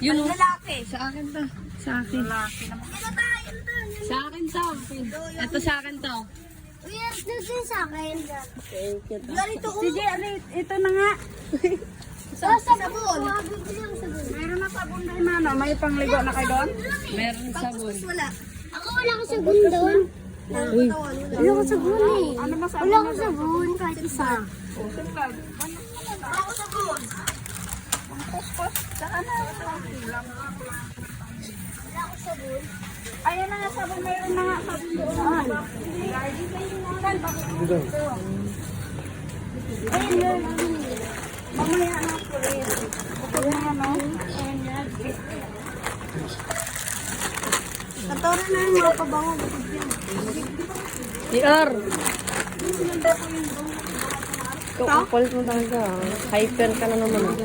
Yun o. Lalaki. Sa akin to. Sa akin. Lalaki naman. Sa akin to. Ito sa akin to. Uy, ito sa akin. Thank you. Ganito. Sige, ito na nga. Sabon. Meron na sabon na mano. May pangligo na kayo doon? Meron sabon. Wala. Ako wala ko sabon doon. Uy. Wala ko sabon eh. Ano ba sabon? Wala ko sabon kahit isa. Wala ko sabon. Ang kuskos. Saan na? Wala ko sabon. Ayan na nga sabon. Meron na nga sabon doon. Ayun yun. Mamaya na po rin. Bukod na yan, no? Katoro na yung mga pabango. PR. Ikaw, kapal mo talaga. Hyper ka na naman.